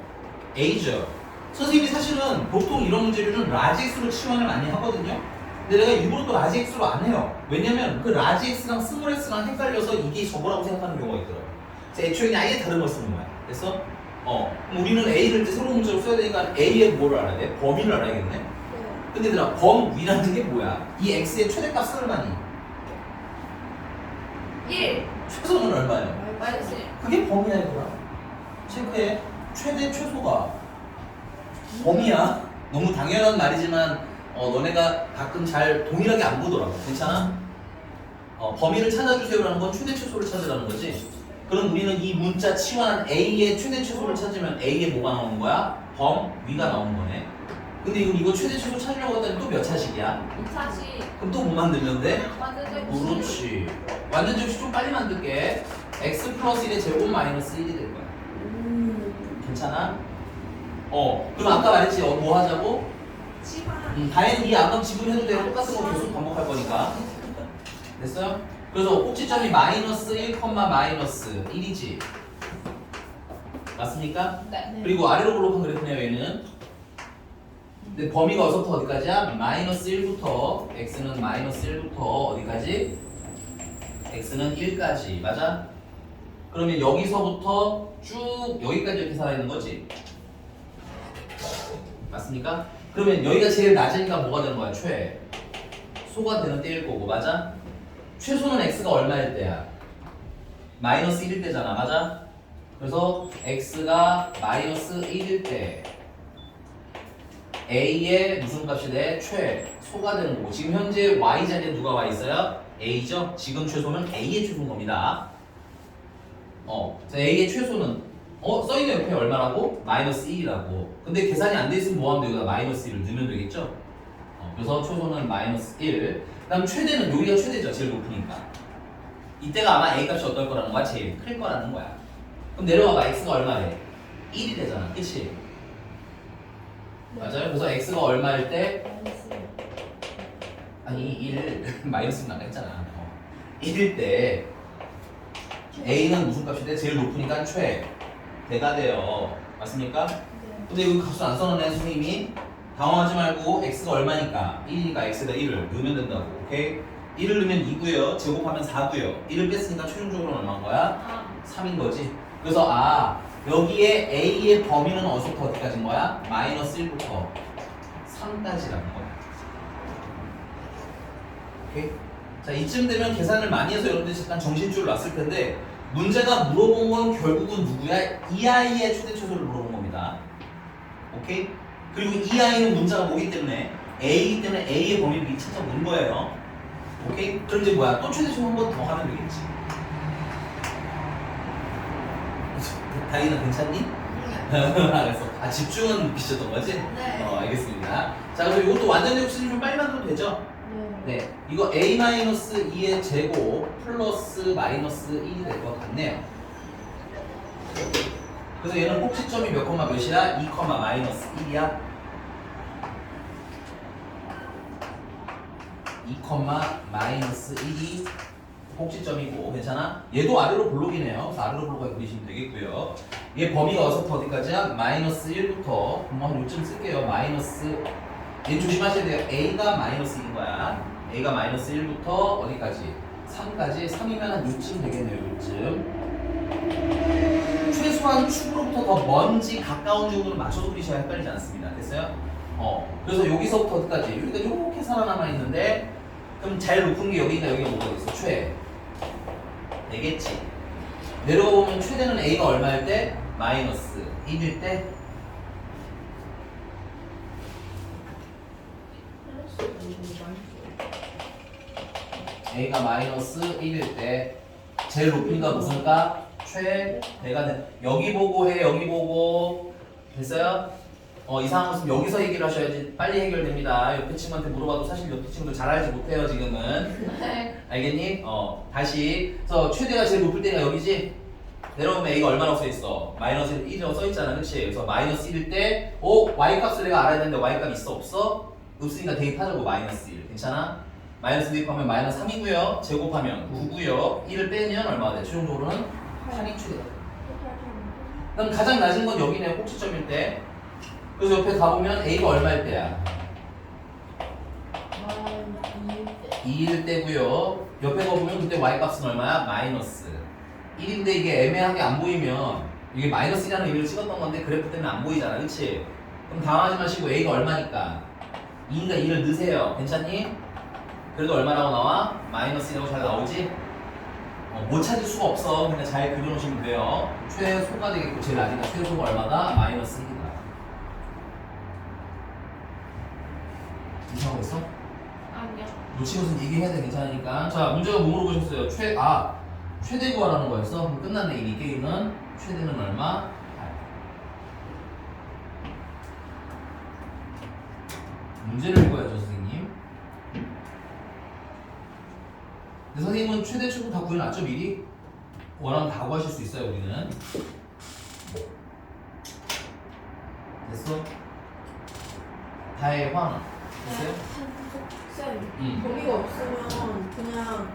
Speaker 1: a죠. 선생님이 사실은 보통 이런 문제류는 라지 x로 치환을 많이 하거든요. 근데 내가 일부러 또 라지 x로 안 해요. 왜냐면 그 라지 x랑 스몰 x랑 헷갈려서 이게 저거라고 생각하는 경우가 있더라고요. 그래서 애초에 그냥 아예 다른 걸 쓰는 거야. 그래서 그럼 우리는 a를 이제 새로운 문제로 써야 되니까 a의 뭐를 알아야 돼? 범위를 알아야겠네. 근데 얘들아 범위라는 게 뭐야? 이 x의 최대값은 얼마니?
Speaker 4: 1
Speaker 1: 최소는 얼마예요?
Speaker 4: 마이너스 1.
Speaker 1: 그게 범위야 얘들아. 체크해. 최대 최소가 범위야. 너무 당연한 말이지만 너네가 가끔 잘 동일하게 안 보더라고. 괜찮아? 범위를 찾아주세요라는 건 최대 최소를 찾으라는 거지. 그럼 우리는 이 문자 치환한 a의 최대 최소를 찾으면 a의 뭐가 나오는 거야? 범위가 나오는 거네. 근데 이거 최대 최소 찾으려고 했더니 또 몇 차식이야?
Speaker 4: 2차식
Speaker 1: 그럼 또 뭐 만들면 돼?
Speaker 4: 완전적
Speaker 1: 그렇지. 완전적시 좀 빨리 만들게. x 플러스 1의 제곱 마이너스 1이 될 거야. 괜찮아? 그럼 아까 말했지. 뭐 하자고?
Speaker 4: 치환.
Speaker 1: 다행히 아까 지금 해도 돼. 똑같은 거 계속 반복할 거니까. 됐어요? 그래서 꼭지점이 마이너스 1, 마이너스 1이지. 맞습니까?
Speaker 4: 네.
Speaker 1: 그리고 아래로 블록한 그래프네요, 얘는. 근데 범위가 어디서부터 어디까지야? 마이너스 1부터 x는 마이너스 1부터 어디까지? x는 1까지. 맞아? 그러면 여기서부터 쭉 여기까지 이렇게 살아있는 거지. 맞습니까? 그러면 여기가 제일 낮으니까 뭐가 되는 거야? 최소가 되는 때일 거고. 맞아? 최소는 x가 얼마일 때야? 마이너스 1일 때잖아. 맞아? 그래서 x가 마이너스 1일 때 a의 무슨 값이 돼? 최소가 되는 거고. 지금 현재 y 자리에 누가 와 있어요? a죠? 지금 최소는 a의 최소인 겁니다. 그래서 a의 최소는 써있는 옆에 얼마라고? 마이너스 1이라고. 근데 계산이 안 돼 있으면 뭐 하면 돼? 여기다 마이너스 1을 넣으면 되겠죠? 그래서 최소는 마이너스 1. 그 다음 최대는 여기가 최대죠. 제일 높으니까. 이때가 아마 a 값이 어떨 거라는 거야? 제일 클 거라는 거야. 그럼 내려와봐. x가 얼마래? 1이 되잖아. 그치? 맞아요? 그래서 x가 얼마일 때? 아니 1 마이너스 나가 했잖아. 1일 때 a는 무슨 값이 돼? 제일 높으니까 최대가 돼요. 맞습니까? 근데 이거 값을 안 써놓네 선생님이. 당황하지 말고 x가 얼마니까 1이니까 x에다 1을 넣으면 된다고. 오케이? 1을 넣으면 2고요. 제곱하면 4고요. 1을 뺐으니까 최종적으로 얼마인 거야? 3인 거지. 그래서 여기에 a의 범위는 어디서부터 어디까지인 거야? 마이너스 1부터 3까지라는 거야. 오케이? 자, 이쯤 되면 계산을 많이 해서 여러분들이 잠깐 정신줄 놨을 텐데 문제가 물어본 건 결국은 누구야? 이 아이의 최대 최소를 물어본 겁니다. 오케이? 그리고 이 아이는 문자가 뭐기 때문에 a이기 때문에 a의 범위를 미리 찾아본 거예요. 오케이? 그럼 이제 뭐야? 또 최대 최소 한 번 더 하면 되겠지. 다이는 괜찮니? 알았어. 집중은 비셨던 거지?
Speaker 2: 네.
Speaker 1: 알겠습니다. 자, 그래서 이것도 완전 역시는 좀 빨리 만들어도 되죠? 네. 이거 a-2의 제곱 플러스 마이너스 1이 될 것 같네요. 그래서 얘는 꼭지점이 몇 콤마 몇이야? 2, 마이너스 1이야? 2, 마이너스 1이 꼭지점이고 괜찮아? 얘도 아래로 블록이네요. 그래서 아래로 블록을 그리시면 되겠고요. 얘 범위가 어디서부터 어디까지야? 마이너스 1부터 한 요쯤 쓸게요. 마이너스 얘 조심하셔야 돼요. a가 마이너스 1인 거야. a가 마이너스 1부터 어디까지? 3까지. 3이면 한 요쯤 되겠네요. 요쯤. 최소한 축으로부터 더 먼지 가까운 정도로 맞춰서 그리셔야 헷갈리지 않습니다. 됐어요? 그래서 여기서부터 어디까지? 여기가 이렇게 살아남아 있는데 그럼 제일 높은 게 여기가 뭐가 있어? 최. 되겠지. 내려가 보면 최대는 a가 얼마일 때? 마이너스 1일 때? A가 마이너스 1일 때 제일 높은 값 무슨 값? 최대가 돼. 여기 보고 해. 여기 보고. 됐어요? 이 상황은 여기서 얘기를 하셔야지 빨리 해결됩니다. 옆에 친구한테 물어봐도 사실 옆에 친구들 잘 알지 못해요 지금은.
Speaker 4: 네.
Speaker 1: 알겠니? 다시. 그래서 최대가 제일 높을 때가 여기지? 내려오면 A가 얼마라고 써있어? 마이너스 1이라고 써있잖아, 그치? 그래서 마이너스 1일 때 Y 값을 내가 알아야 되는데 Y 값 있어? 없어? 없으니까 대입하자고 마이너스 1. 괜찮아? 마이너스 대입하면 마이너스 3이고요. 제곱하면 9고요. 1을 빼면 얼마가 돼? 최종적으로는 8이 최대가 돼. 그럼 가장 낮은 건 여기네, 꼭지점일 때. 그래서 옆에 가보면 A가 얼마일 때야? 2일 때고요. 옆에 가보면 그때 Y 값은 얼마야? 마이너스 1인데 이게 애매하게 안 보이면 이게 마이너스 1이라는 의미를 찍었던 건데 그래프 때문에 안 보이잖아, 그치? 그럼 당황하지 마시고 A가 얼마니까 2인가 2를 넣으세요. 괜찮니? 그래도 얼마라고 나와? 마이너스 1이라고 잘 나오지? 못 찾을 수가 없어. 그러니까 잘 그려놓으시면 돼요. 최소가 되겠고 제일 낮으니까 최소가 얼마다? 마이너스 1이다. 이상하고 있어?
Speaker 4: 아니요.
Speaker 1: 놓친 것은 얘기해야 돼. 괜찮으니까. 자, 문제가 뭐 물어보셨어요? 최대 구하라는 거였어? 그럼 끝났네. 이 게임은 최대는 얼마? 8. 문제를 읽어야죠, 선생님. 근데 선생님은 최대 최고 다 구해놨죠, 미리? 원하면 다 구하실 수 있어요, 우리는. 됐어? 다의 황. 됐어요?
Speaker 5: 쌤, 범위가 없으면 그냥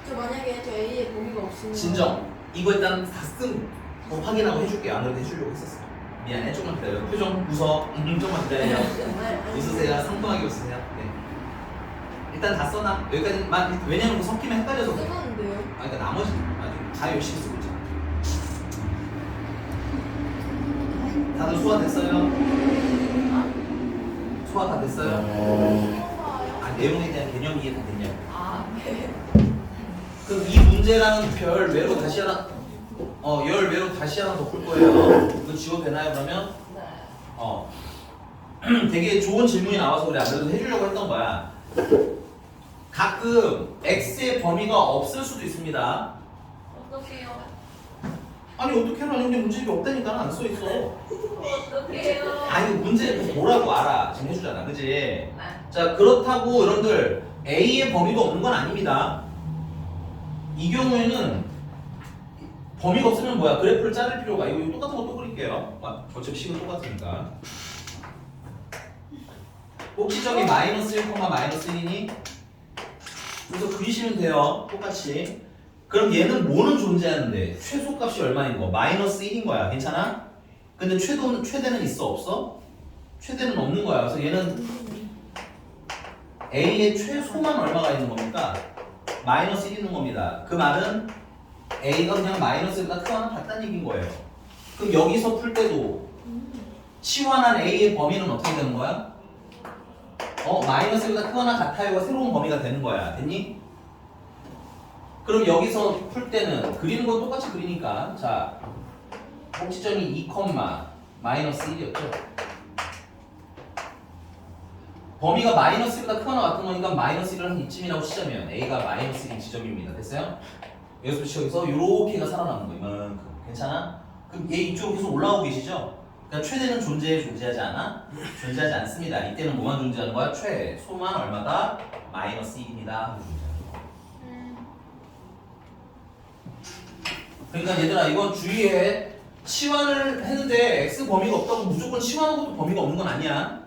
Speaker 5: 저 만약에 저 A에 범위가 없으면
Speaker 1: 진정. 이거 일단 다 쓴 거 확인하고 해줄게. 안 그래도 해주려고 했었어. 미안해. 조금만 기다려. 표정 웃어. 조금만 기다려. 웃으세요. 상큼하게 웃으세요. 네. 일단 다 써놔. 여기까지만. 왜냐면 그 섞이면 헷갈려서 그래.
Speaker 5: 쓰는데요.
Speaker 1: 그러니까 나머지 아주 다 열심히 쓰고 있잖아. 다들 소화 됐어요? 소화 다 됐어요? 내용에 대한 개념 이해 다 됐냐고.
Speaker 4: 아, 네.
Speaker 1: 그럼 이 문제랑은 별 외로 다시 하나 열 외로 다시 하나 더 풀 거예요. 이거 지워도 되나요 그러면?
Speaker 4: 네.
Speaker 1: 되게 좋은 질문이 나와서 그래. 안 그래도 해주려고 했던 거야. 가끔 x의 범위가 없을 수도 있습니다.
Speaker 4: 어떡해요?
Speaker 1: 아니 어떻게 하라니? 근데 문제집이 없다니까 안 써 있어.
Speaker 4: 어떡해요?
Speaker 1: 아니 문제 뭐라고 알아. 지금 해주잖아, 그지?
Speaker 4: 네.
Speaker 1: 자, 그렇다고 여러분들 A의 범위가 없는 건 아닙니다. 이 경우에는 범위가 없으면 뭐야? 그래프를 자를 필요가. 이거 똑같은 거 또 그릴게요. 어차피 식은 똑같으니까. 꼭지점이 마이너스 1, 마이너스 1이니? 그래서 그리시면 돼요. 똑같이. 그럼 얘는 뭐는 존재하는데? 최소값이 얼마인 거? 마이너스 1인 거야. 괜찮아? 근데 최대는 있어? 없어? 최대는 없는 거야. 그래서 얘는 A의 최소만 얼마가 있는 겁니까? 마이너스 1 있는 겁니다. 그 말은 A가 그냥 마이너스보다 크거나 같다는 얘기인 거예요. 그럼 여기서 풀 때도 치환한 A의 범위는 어떻게 되는 거야? 마이너스보다 크거나 같아요가 새로운 범위가 되는 거야. 됐니? 그럼 여기서 풀 때는 그리는 건 똑같이 그리니까 자, 꼭지점이 2, 마이너스 1이었죠. 범위가 마이너스보다 크거나 같은 거니까 마이너스 1을 한 이쯤이라고 치자면 A가 마이너스 1인 지점입니다. 됐어요? 여기서 이렇게가 살아남는 거 이만큼. 괜찮아? 그럼 얘 이쪽으로 계속 올라오고 계시죠? 그러니까 최대는 존재하지 않아? 존재하지 않습니다. 이때는 뭐만 존재하는 거야? 최소만 얼마다? 마이너스 1입니다. 그러니까 얘들아 이건 주의해. 치환을 했는데 x 범위가 없다고 무조건 치환한 것도 범위가 없는 건 아니야.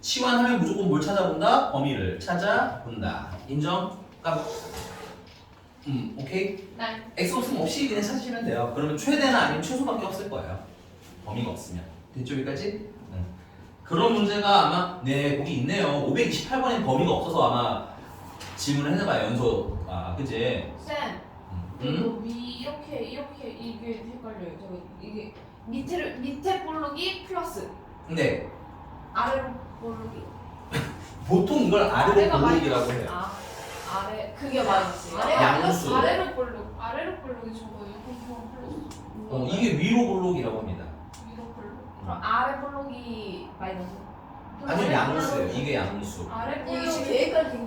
Speaker 1: 치환하면 무조건 뭘 찾아본다? 범위를 찾아본다. 인정? 오케이?
Speaker 4: 네.
Speaker 1: x 없으면 없이 그냥 찾으시면 돼요. 그러면 최대나 아니면 최소밖에 없을 거예요. 범위가 없으면. 됐죠 여기까지? 그런 문제가 아마 거기 있네요. 528번엔 범위가 없어서 아마 질문을 해봐요. 연속. 그치?
Speaker 4: 쌤. 이거 위 이렇게 이게 헷갈려요. 저거 이게 밑에 볼록이 플러스
Speaker 1: 근데
Speaker 4: 아래로 볼록이
Speaker 1: 보통 이걸 아래로 볼록이라고 해요.
Speaker 4: 아래 그게 마이너스.
Speaker 1: 양수.
Speaker 4: 아래로 볼록이 저거 이거 플러스.
Speaker 1: 이게 위로 볼록이라고 합니다.
Speaker 4: 위로 볼록. 그럼 아래 볼록이 마이너스.
Speaker 1: 아니요 양수예요. 이게 양수.
Speaker 4: 아래
Speaker 5: 이게 지금
Speaker 4: 볼록이
Speaker 5: 여기까지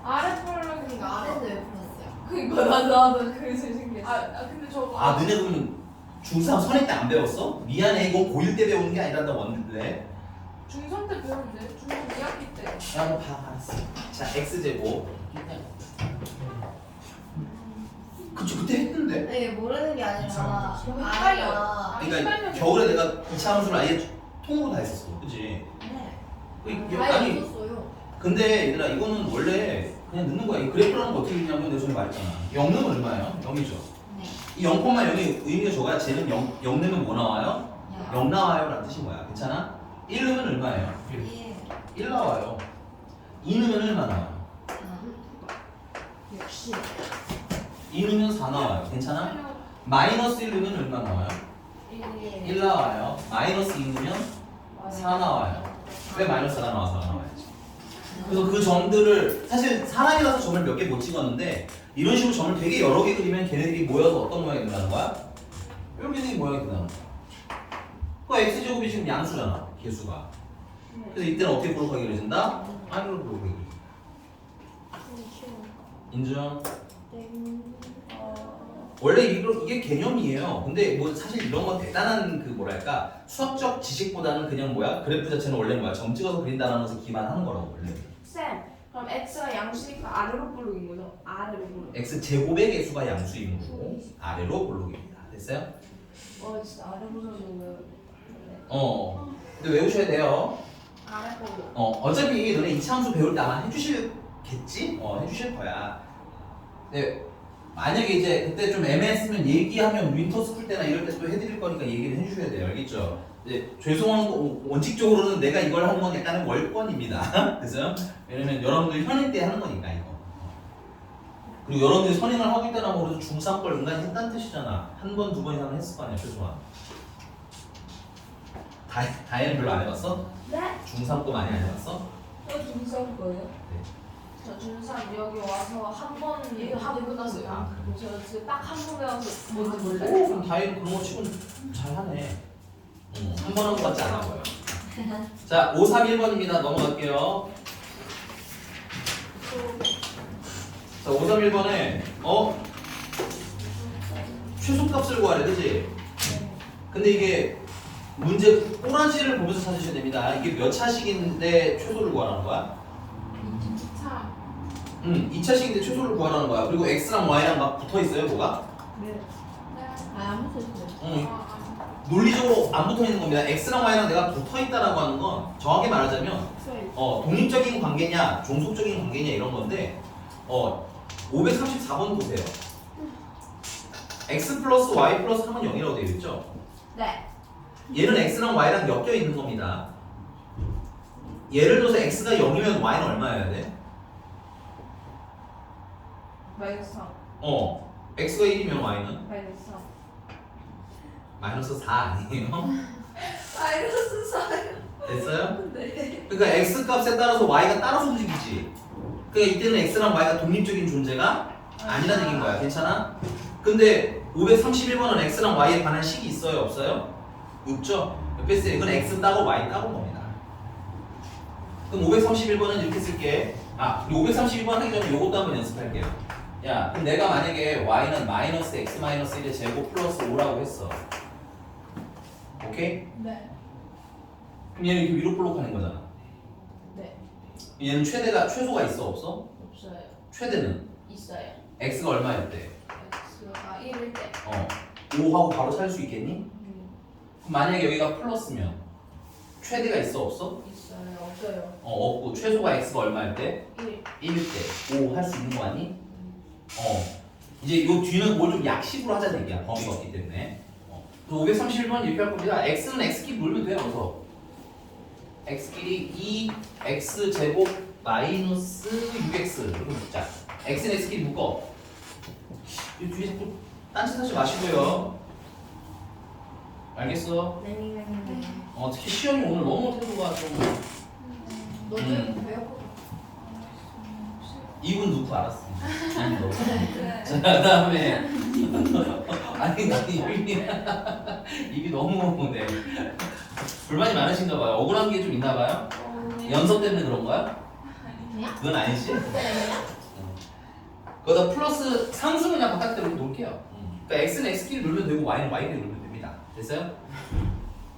Speaker 4: 아래 볼록이니까
Speaker 2: 그러니까 아래인데 왜 풀었어요?
Speaker 4: 그니까 나도 그게 제일 신기했어. 근데 저거
Speaker 1: 아 너네 그럼 중3 선행 때 안 배웠어? 미안해 이거 고1 때 배우는 게 아니란다 왔는데.
Speaker 4: 중3 때 배웠는데 중3 2학기 때.
Speaker 1: 야 한번 봐 알았어. 자 x제곱. 그치 그때 했는데.
Speaker 2: 네 모르는 게 아니라
Speaker 3: 이상하다.
Speaker 2: 아래가
Speaker 1: 그러니까 겨울에 내가 이차 함수를 아예 통으로 다 했었어. 그치?
Speaker 2: 네
Speaker 5: 아예
Speaker 1: 아니
Speaker 5: 없었어요.
Speaker 1: 근데 얘들아 이거는 원래 그냥 넣는 거야. 이 그래프라는 거 어떻게 넣냐면 내가 전에 말했잖아. 0는 얼마예요? 0이죠.
Speaker 2: 네.
Speaker 1: 이 0,0이 의미가 적어야 쟤는 0 넣으면 뭐 나와요? 0 나와요 라는 뜻인 거야. 괜찮아? 1 넣으면 얼마예요? 1 나와요. 2 넣으면 얼마 나와요?
Speaker 5: 역시
Speaker 1: 2 넣으면 4 나와요. 괜찮아? 마이너스 1 넣으면 얼마 나와요? 1 나와요. 마이너스 2 넣으면 4 나와요. 왜 마이너스 4가 나와서 나와야지. 그래서 그 점들을 사실 사람이라서 점을 몇 개 못 찍었는데 이런 식으로 점을 되게 여러 개 그리면 걔네들이 모여서 어떤 모양이 된다는 거야? 이렇게 생긴 모양이 된다는 거야. 그 x제곱이 지금 양수잖아. 개수가. 그래서 이때는 어떻게 볼록하게 그려진다? 안으로 볼록하게 그려진다. 인정? 원래 이게 개념이에요. 근데 뭐 사실 이런 건 대단한 그 뭐랄까 수학적 지식보다는 그냥 뭐야 그래프 자체는 원래 뭐야 점 찍어서 그린다는 것에 기반하는 거라고 원래.
Speaker 4: 쌤, 그럼 x가 양수니까 아래로 볼록인 거죠? 아래로 볼록.
Speaker 1: x 제곱의 개수가 양수인 거고 아래로 볼록입니다. 됐어요?
Speaker 4: 진짜 아래 볼록인 거예요.
Speaker 1: 근데 외우셔야 돼요.
Speaker 4: 아래 볼록.
Speaker 1: 어차피 너네 이차 함수 배울 때 아마 해주실겠지? 해주실 거야. 근데 만약에 이제 그때 좀 애매했으면 얘기하면 윈터 스쿨 때나 이럴 때 또 해드릴 거니까 얘기를 해주셔야 돼요. 알겠죠? 죄송한 거 원칙적으로는 내가 이걸 하는 건 약간은 월권입니다. 그래서 왜냐면 여러분들 현행 때 하는 거니까 이거. 그리고 여러분들이 선행을 하고 있다는 거 그래서 중3 걸 은근히 했다는 뜻이잖아. 한 번, 두 번 이상은 했을 거 아니야 최소한. 다혜는 별로 안 해봤어?
Speaker 4: 네?
Speaker 1: 중3 거 많이 안 해봤어?
Speaker 4: 저 중3 거예요?
Speaker 1: 네.
Speaker 4: 저 중3 여기 와서 한 번
Speaker 5: 이거
Speaker 4: 하고
Speaker 5: 하고
Speaker 4: 끝났어요.
Speaker 1: 아,
Speaker 4: 저 지금 딱 한 번 배워서 뭔지
Speaker 1: 오,
Speaker 4: 몰라요.
Speaker 1: 그럼 다혜는 그런 거 치고는 잘하네. 한 번 한 거 같지 않아 보여. 자, 531번입니다. 넘어갈게요. 자, 531번에 최소값을 구하래, 그지? 근데 이게 문제 꼬라지를 보면서 찾으셔야 됩니다. 이게 몇 차식인데 최소를 구하라는 거야?
Speaker 4: 2차.
Speaker 1: 2차식인데 최소를 구하라는 거야. 그리고 x랑 y랑 막 붙어 있어요, 뭐가?
Speaker 4: 네.
Speaker 5: 안 붙어있어요.
Speaker 1: 논리적으로 안 붙어 있는 겁니다. x랑 y랑 내가 붙어 있다라고 하는 건 정확히 말하자면 독립적인 관계냐, 종속적인 관계냐 이런 건데 534번 보세요. x 플러스 y 플러스 하면 0이라고 되어 있죠?
Speaker 4: 네.
Speaker 1: 얘는 x랑 y랑 엮여 있는 겁니다. 예를 들어서 x가 0이면 y는 얼마여야 돼?
Speaker 4: 마이너스 3.
Speaker 1: x가 1이면 y는?
Speaker 4: 마이너스 3.
Speaker 1: 마이너스 4 아니에요?
Speaker 4: 마이너스 4요.
Speaker 1: 됐어요?
Speaker 4: 네.
Speaker 1: 그러니까 x 값에 따라서 y가 따라서 움직이지. 그러니까 이때는 x랑 y가 독립적인 존재가 아니라는 얘기인 거야. 괜찮아? 근데 531번은 x랑 y에 관한 식이 있어요? 없어요? 없죠? 옆에 쓰 이건 x 따고 y 따고 겁니다. 그럼 531번은 이렇게 쓸게. 우리 531번 하기 전에 요것도 한번 연습할게요. 야, 그럼 내가 만약에 y는 마이너스 x 마이너스 1의 제곱 플러스 5라고 했어. 오케이?
Speaker 4: 네.
Speaker 1: 그럼 얘는 이렇게 위로 볼록하는 거잖아.
Speaker 4: 네.
Speaker 1: 얘는 최소가 있어 없어?
Speaker 4: 없어요.
Speaker 1: 최대는
Speaker 4: 있어요.
Speaker 1: x가 얼마였대?
Speaker 4: x가 1일 때.
Speaker 1: 5하고 바로 살 수 있겠니? 그럼 만약에 여기가 플러스면 최대가 있어 없어?
Speaker 4: 있어요. 없어요.
Speaker 1: 없고 최소가 x가 얼마였대?
Speaker 4: 1.
Speaker 1: 1일 때 5 할 수 있는 거 맞니? 이제 요 뒤는 뭘 좀 약식으로 하자는 얘기야. 범위가 없기 때문에. 그래서 531번 이렇게 할 겁니다. x는 x끼리 물면 돼요. 그래서 x끼리 2x 제곱 마이너스 6x 이렇게 묶자. x는 x끼리 묶어. 이 뒤에 자꾸 딴짓 하지 마시고요. 알겠어?
Speaker 2: 네.
Speaker 1: 특히 시험이 오늘 너무 태도가 좀
Speaker 5: 너도 배웠고.
Speaker 1: 입은 넣고 알았어. 입은 넣고.
Speaker 4: 네.
Speaker 1: 자, 그다음에 아니 나 입이 너무 네 불만이 많으신가 봐요. 억울한 게 좀 있나 봐요. 연습 때문에 그런 거야?
Speaker 2: 아니요?
Speaker 1: 그건 아니지?
Speaker 2: 네.
Speaker 1: 거기다 플러스 상수는 그냥 바깥대로 놓을게요. 그러니까 x는 x끼리 놀면 되고 y는 y끼리 놀면 됩니다. 됐어요?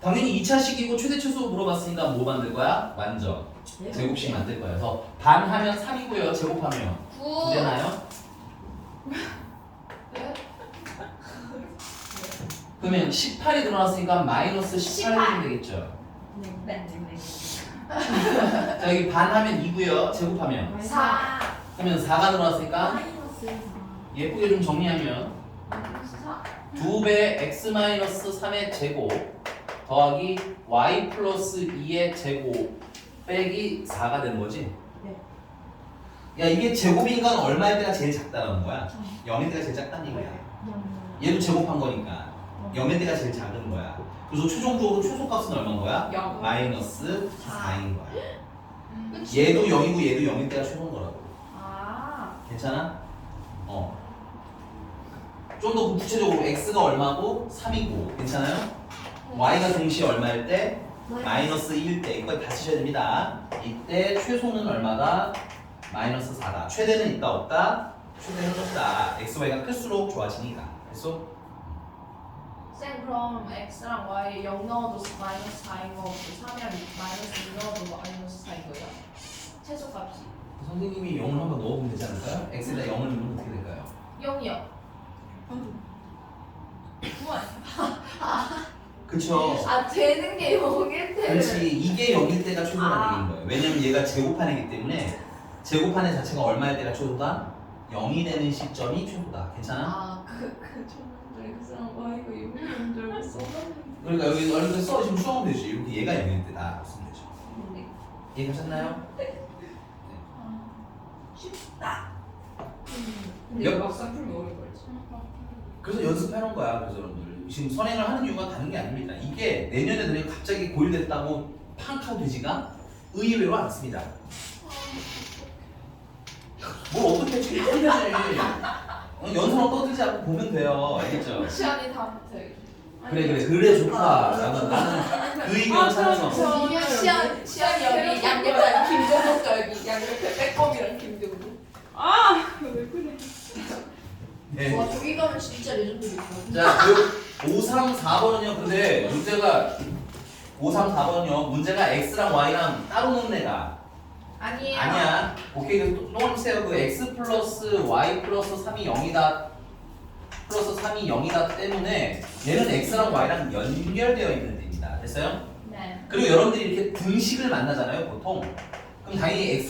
Speaker 1: 당연히 2차식이고 최대 최소 물어봤으니까 뭐 만들 거야? 완전 제곱식 만들 거예요. 그래서 반 하면 3이고요. 제곱하면 9 되나요? 그러면 18이 늘어났으니까 마이너스 18이 되겠죠.
Speaker 2: 네.
Speaker 1: 자 여기 반 하면 2고요. 제곱하면
Speaker 2: 4.
Speaker 1: 그러면 4가 늘어났으니까
Speaker 5: 마이너스
Speaker 1: 예쁘게 좀 정리하면 2배 x-3의 제곱 더하기 y 플러스 2의 제곱 빼기 4가 되는 거지?
Speaker 5: 네.
Speaker 1: 야 이게 제곱인간 얼마일 때가 제일 작다는 거야? 0일 때가 제일 작다는 얘기야. 얘도 제곱한 거니까 0일 때가 제일 작은 거야. 그래서 최종적으로 최소값은 얼마인 거야?
Speaker 2: 영.
Speaker 1: 마이너스 4인 거야.
Speaker 2: 그치?
Speaker 1: 얘도 0이고 얘도 0일 때가 최소인 거라고.
Speaker 2: 아.
Speaker 1: 괜찮아? 좀 더 구체적으로 x가 얼마고 3이고 괜찮아요? y가 동시에 얼마일 때? 마이너스 1일 때 이거 다 쓰셔야 됩니다. 이때 최소는 얼마다? 마이너스 4다. 최대는 있다 없다? 최대는 없다. x, y가 클수록 좋아지니까. 됐어?
Speaker 4: 쌤 그럼 x랑 y 0 넣어도 마이너스 4인 거고 3이랑 마이너스 2 넣어도 마이너스 4인 거예요? 최소값이
Speaker 1: 선생님이 0을 한번 넣어보면 되지 않을까요? x에다 0을 넣으면 어떻게 될까요?
Speaker 4: 0이요. 9 아니야?
Speaker 1: 그쵸?
Speaker 2: 아 되는 게 0일 때.
Speaker 1: 그렇지. 이게 0일 때가 최소라는
Speaker 2: 아.
Speaker 1: 얘기인 거예요. 왜냐면 얘가 제곱한 애기 때문에 제곱한 애 자체가 얼마일 때가 최소다? 0이 되는 시점이 최소다. 괜찮아?
Speaker 4: 저놈들 그냥 y가 6인 줄 알았어.
Speaker 1: 그러니까 여기 얼른 써 지금 수학하면 되지. 이렇게 얘가 0일 때다 쓰면 되죠. 이해하셨나요?
Speaker 2: 쉽다.
Speaker 5: 근데
Speaker 1: 여-
Speaker 5: 이거 막상 풀면 어려울 거지.
Speaker 1: 그래서 연습해놓은 거야. 그래서 여러분들 지금 선행을 하는 이유가 다른 게 아닙니다. 이게 내년에 되면 갑자기 고일됐다고 팡하고 되지가 의외로 않습니다. 뭘 어떻게 지금 끝내지? 연습만 떠들지 않고 보면 돼요. 알겠죠?
Speaker 4: 시안이 다 붙어요.
Speaker 1: 그래 좋다. 나는 그 의견 찬성.
Speaker 4: 시안이 여기 양옆에 김종국도 여기 양옆에 빼꼼이랑 김종국.
Speaker 5: 왜 그래?
Speaker 1: 네.
Speaker 5: 와 저기 가면 진짜 레전드겠다.
Speaker 1: 자, 그 5, 3, 4번은요. 근데 문제가 5, 3, 4번은요. 문제가 x랑 y랑 따로 놓는 애가
Speaker 4: 아니에요.
Speaker 1: 아니야. 오케이, 그 똑같으세요. 그 x 플러스 y 플러스 3이 0이다. 플러스 3이 0이다 때문에 얘는 x랑 y랑 연결되어 있는 데입니다. 됐어요?
Speaker 4: 네.
Speaker 1: 그리고 여러분들이 이렇게 등식을 만나잖아요, 보통. 그럼 당연히 x